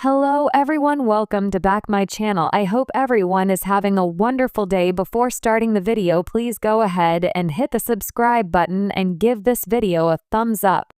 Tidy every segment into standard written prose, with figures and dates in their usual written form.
Hello everyone, welcome to back my channel. I hope everyone is having a wonderful day. Before starting the video, please go ahead and hit the subscribe button and give this video a thumbs up.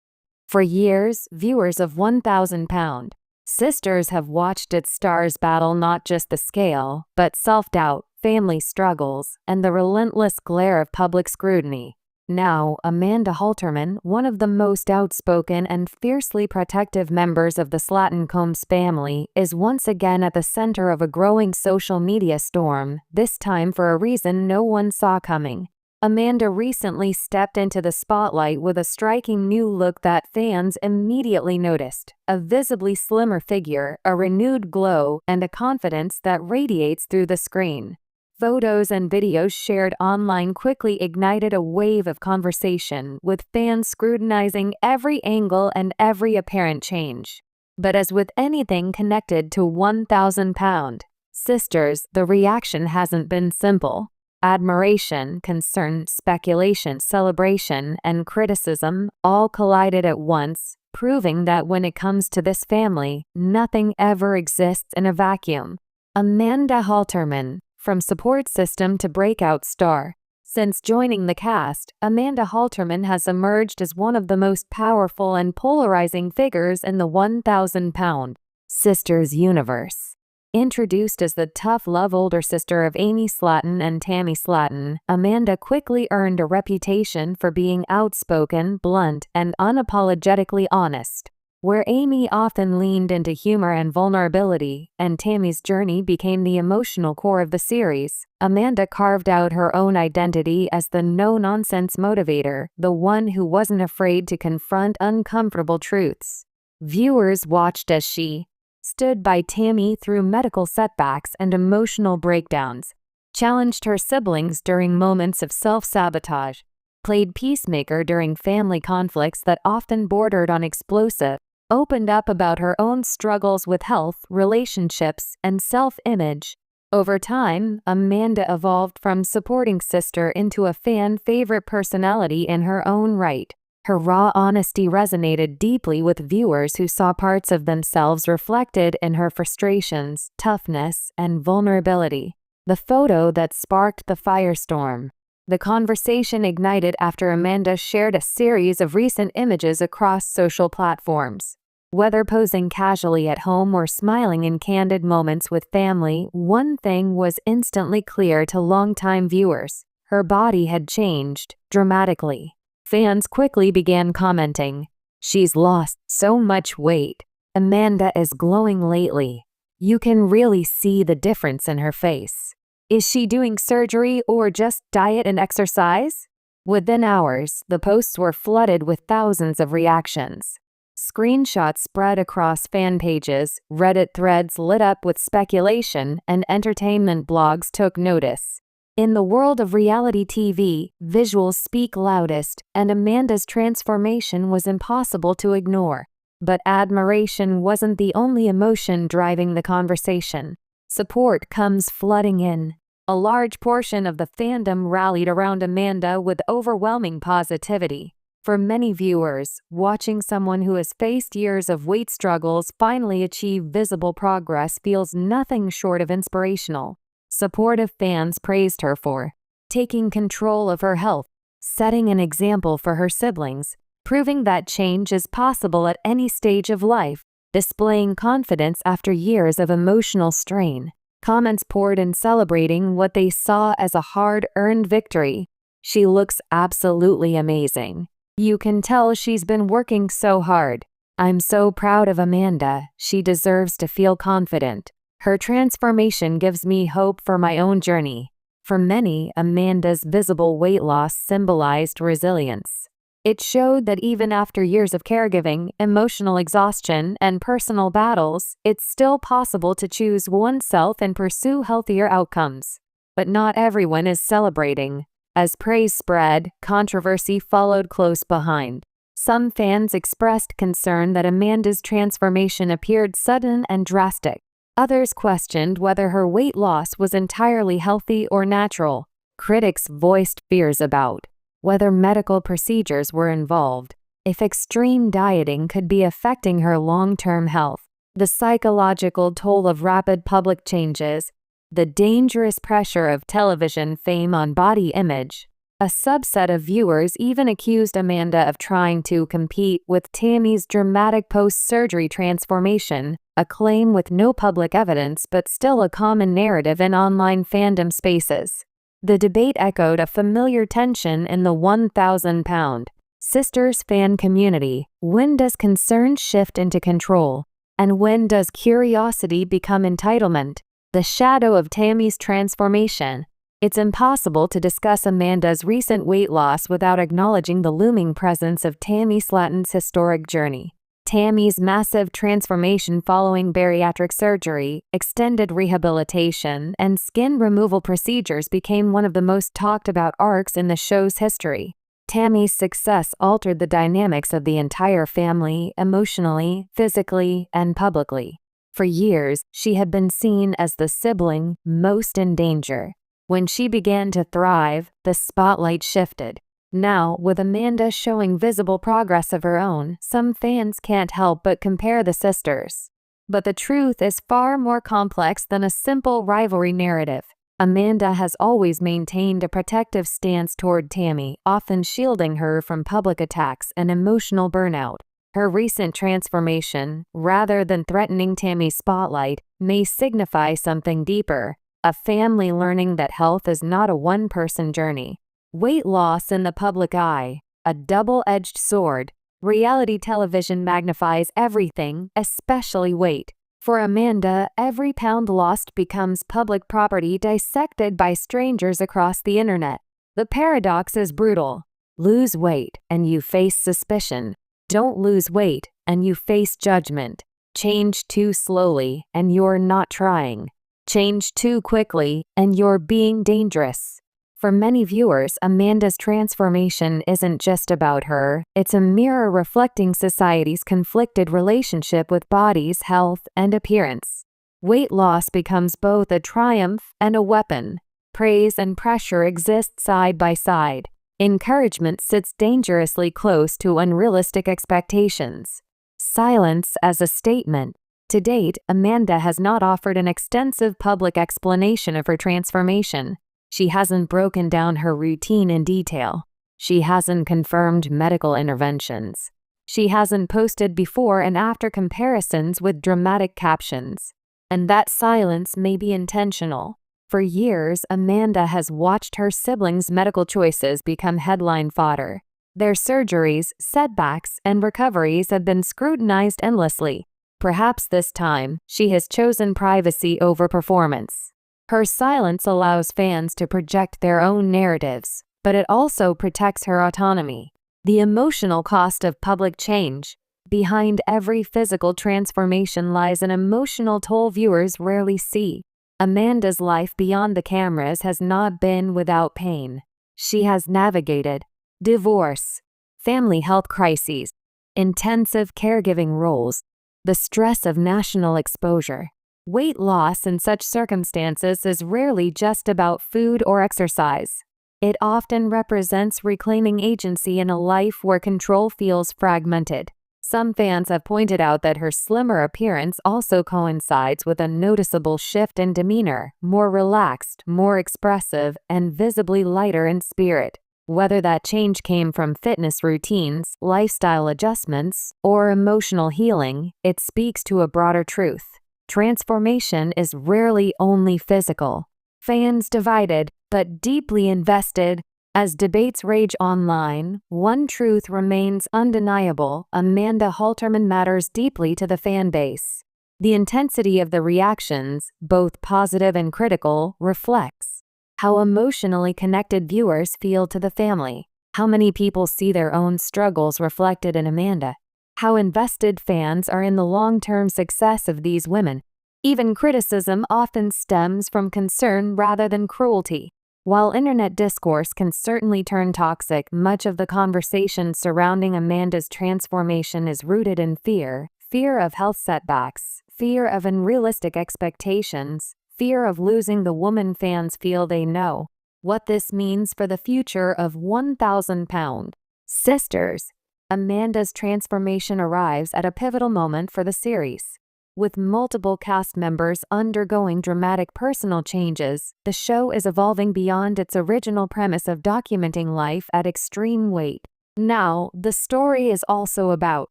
For years, viewers of 1,000 Pound Sisters have watched its stars battle not just the scale, but self-doubt, family struggles, and the relentless glare of public scrutiny. Now, Amanda Halterman, one of the most outspoken and fiercely protective members of the Slatton Combs family, is once again at the center of a growing social media storm, this time for a reason no one saw coming. Amanda recently stepped into the spotlight with a striking new look that fans immediately noticed: a visibly slimmer figure, a renewed glow, and a confidence that radiates through the screen. Photos and videos shared online quickly ignited a wave of conversation, with fans scrutinizing every angle and every apparent change. But as with anything connected to 1,000 Pound Sisters, the reaction hasn't been simple. Admiration, concern, speculation, celebration, and criticism all collided at once, proving that when it comes to this family, nothing ever exists in a vacuum. Amanda Halterman, from support system to breakout star. Since joining the cast, Amanda Halterman has emerged as one of the most powerful and polarizing figures in the 1,000 Pound Sisters universe. Introduced as the tough love older sister of Amy Slatton and Tammy Slatton, Amanda quickly earned a reputation for being outspoken, blunt, and unapologetically honest. Where Amy often leaned into humor and vulnerability, and Tammy's journey became the emotional core of the series, Amanda carved out her own identity as the no-nonsense motivator, the one who wasn't afraid to confront uncomfortable truths. Viewers watched as she stood by Tammy through medical setbacks and emotional breakdowns, challenged her siblings during moments of self-sabotage, played peacemaker during family conflicts that often bordered on explosive, opened up about her own struggles with health, relationships, and self-image. Over time, Amanda evolved from supporting sister into a fan-favorite personality in her own right. Her raw honesty resonated deeply with viewers who saw parts of themselves reflected in her frustrations, toughness, and vulnerability. The photo that sparked the firestorm. The conversation ignited after Amanda shared a series of recent images across social platforms. Whether posing casually at home or smiling in candid moments with family, one thing was instantly clear to longtime viewers: her body had changed dramatically. Fans quickly began commenting, "She's lost so much weight. Amanda is glowing lately. You can really see the difference in her face. Is she doing surgery or just diet and exercise?" Within hours, the posts were flooded with thousands of reactions. Screenshots spread across fan pages, Reddit threads lit up with speculation, and entertainment blogs took notice. In the world of reality TV, visuals speak loudest, and Amanda's transformation was impossible to ignore. But admiration wasn't the only emotion driving the conversation. Support comes flooding in. A large portion of the fandom rallied around Amanda with overwhelming positivity. For many viewers, watching someone who has faced years of weight struggles finally achieve visible progress feels nothing short of inspirational. Supportive fans praised her for taking control of her health, setting an example for her siblings, proving that change is possible at any stage of life, displaying confidence after years of emotional strain. Comments poured in celebrating what they saw as a hard-earned victory. "She looks absolutely amazing. You can tell she's been working so hard. I'm so proud of Amanda. She deserves to feel confident. Her transformation gives me hope for my own journey." For many, Amanda's visible weight loss symbolized resilience. It showed that even after years of caregiving, emotional exhaustion, and personal battles, it's still possible to choose oneself and pursue healthier outcomes. But not everyone is celebrating. As praise spread, controversy followed close behind. Some fans expressed concern that Amanda's transformation appeared sudden and drastic. Others questioned whether her weight loss was entirely healthy or natural. Critics voiced fears about whether medical procedures were involved, if extreme dieting could be affecting her long-term health. The psychological toll of rapid public changes, the dangerous pressure of television fame on body image. A subset of viewers even accused Amanda of trying to compete with Tammy's dramatic post-surgery transformation, a claim with no public evidence but still a common narrative in online fandom spaces. The debate echoed a familiar tension in the 1,000-pound sisters fan community. When does concern shift into control? And when does curiosity become entitlement? The shadow of Tammy's transformation. It's impossible to discuss Amanda's recent weight loss without acknowledging the looming presence of Tammy Slaton's historic journey. Tammy's massive transformation following bariatric surgery, extended rehabilitation, and skin removal procedures became one of the most talked about arcs in the show's history. Tammy's success altered the dynamics of the entire family emotionally, physically, and publicly. For years, she had been seen as the sibling most in danger. When she began to thrive, the spotlight shifted. Now, with Amanda showing visible progress of her own, some fans can't help but compare the sisters. But the truth is far more complex than a simple rivalry narrative. Amanda has always maintained a protective stance toward Tammy, often shielding her from public attacks and emotional burnout. Her recent transformation, rather than threatening Tammy's spotlight, may signify something deeper. A family learning that health is not a one-person journey. Weight loss in the public eye, a double-edged sword. Reality television magnifies everything, especially weight. For Amanda, every pound lost becomes public property dissected by strangers across the internet. The paradox is brutal. Lose weight, and you face suspicion. Don't lose weight, and you face judgment. Change too slowly, and you're not trying. Change too quickly, and you're being dangerous. For many viewers, Amanda's transformation isn't just about her, it's a mirror reflecting society's conflicted relationship with bodies, health, and appearance. Weight loss becomes both a triumph and a weapon. Praise and pressure exist side by side. Encouragement sits dangerously close to unrealistic expectations. Silence as a statement. To date, Amanda has not offered an extensive public explanation of her transformation. She hasn't broken down her routine in detail. She hasn't confirmed medical interventions. She hasn't posted before and after comparisons with dramatic captions. And that silence may be intentional. For years, Amanda has watched her siblings' medical choices become headline fodder. Their surgeries, setbacks, and recoveries have been scrutinized endlessly. Perhaps this time, she has chosen privacy over performance. Her silence allows fans to project their own narratives, but it also protects her autonomy. The emotional cost of public change. Behind every physical transformation lies an emotional toll viewers rarely see. Amanda's life beyond the cameras has not been without pain. She has navigated divorce, family health crises, intensive caregiving roles, the stress of national exposure. Weight loss in such circumstances is rarely just about food or exercise. It often represents reclaiming agency in a life where control feels fragmented. Some fans have pointed out that her slimmer appearance also coincides with a noticeable shift in demeanor, more relaxed, more expressive, and visibly lighter in spirit. Whether that change came from fitness routines, lifestyle adjustments, or emotional healing, it speaks to a broader truth. Transformation is rarely only physical. Fans divided, but deeply invested. As debates rage online, one truth remains undeniable: Amanda Halterman matters deeply to the fan base. The intensity of the reactions, both positive and critical, reflects how emotionally connected viewers feel to the family. How many people see their own struggles reflected in Amanda? How invested fans are in the long-term success of these women? Even criticism often stems from concern rather than cruelty. While internet discourse can certainly turn toxic, much of the conversation surrounding Amanda's transformation is rooted in fear. Fear of health setbacks, fear of unrealistic expectations, fear of losing the woman fans feel they know. What this means for the future of 1,000-pound sisters. Amanda's transformation arrives at a pivotal moment for the series. With multiple cast members undergoing dramatic personal changes, the show is evolving beyond its original premise of documenting life at extreme weight. Now, the story is also about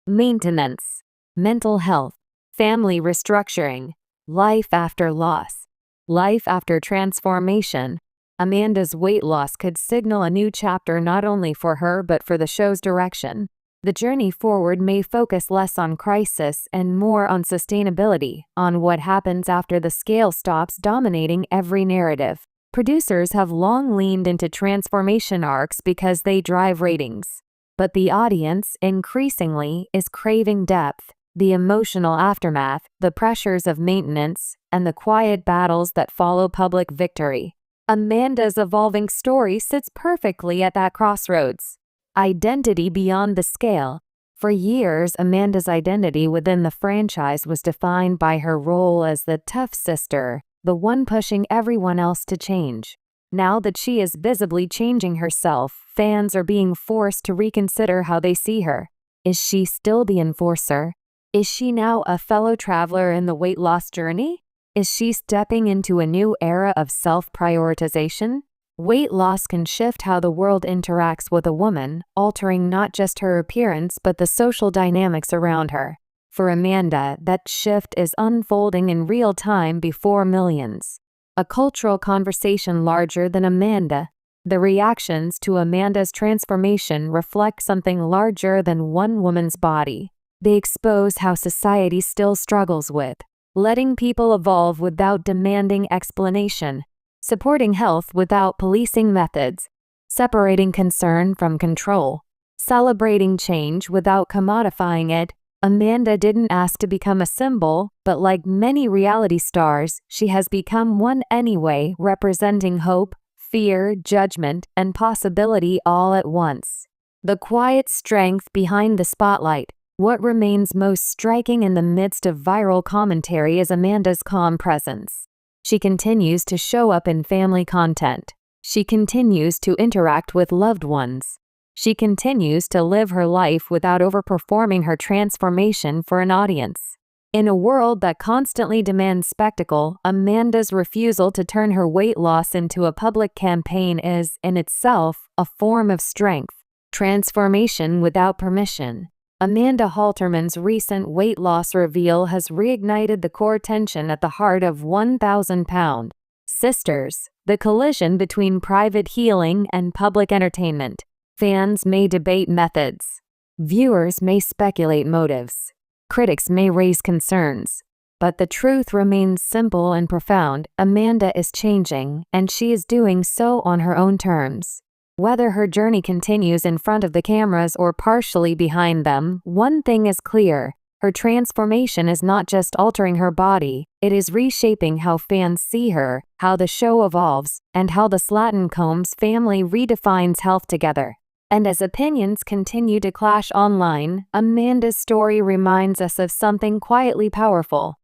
maintenance, mental health, family restructuring, life after loss, life after transformation. Amanda's weight loss could signal a new chapter not only for her but for the show's direction. The journey forward may focus less on crisis and more on sustainability, on what happens after the scale stops dominating every narrative. Producers have long leaned into transformation arcs because they drive ratings. But the audience, increasingly, is craving depth, the emotional aftermath, the pressures of maintenance, and the quiet battles that follow public victory. Amanda's evolving story sits perfectly at that crossroads. Identity beyond the scale. For years, Amanda's identity within the franchise was defined by her role as the tough sister, the one pushing everyone else to change. Now that she is visibly changing herself, fans are being forced to reconsider how they see her. Is she still the enforcer? Is she now a fellow traveler in the weight loss journey? Is she stepping into a new era of self-prioritization? Weight loss can shift how the world interacts with a woman, altering not just her appearance but the social dynamics around her. For Amanda, that shift is unfolding in real time before millions. A cultural conversation larger than Amanda. The reactions to Amanda's transformation reflect something larger than one woman's body. They expose how society still struggles with letting people evolve without demanding explanation, supporting health without policing methods, separating concern from control, celebrating change without commodifying it. Amanda didn't ask to become a symbol, but like many reality stars, she has become one anyway, representing hope, fear, judgment, and possibility all at once. The quiet strength behind the spotlight. What remains most striking in the midst of viral commentary is Amanda's calm presence. She continues to show up in family content. She continues to interact with loved ones. She continues to live her life without overperforming her transformation for an audience. In a world that constantly demands spectacle, Amanda's refusal to turn her weight loss into a public campaign is, in itself, a form of strength. Transformation without permission. Amanda Halterman's recent weight loss reveal has reignited the core tension at the heart of 1,000-pound sisters, the collision between private healing and public entertainment. Fans may debate methods. Viewers may speculate motives. Critics may raise concerns. But the truth remains simple and profound. Amanda is changing, and she is doing so on her own terms. Whether her journey continues in front of the cameras or partially behind them, one thing is clear. Her transformation is not just altering her body, it is reshaping how fans see her, how the show evolves, and how the Slatton-Combs family redefines health together. And as opinions continue to clash online, Amanda's story reminds us of something quietly powerful.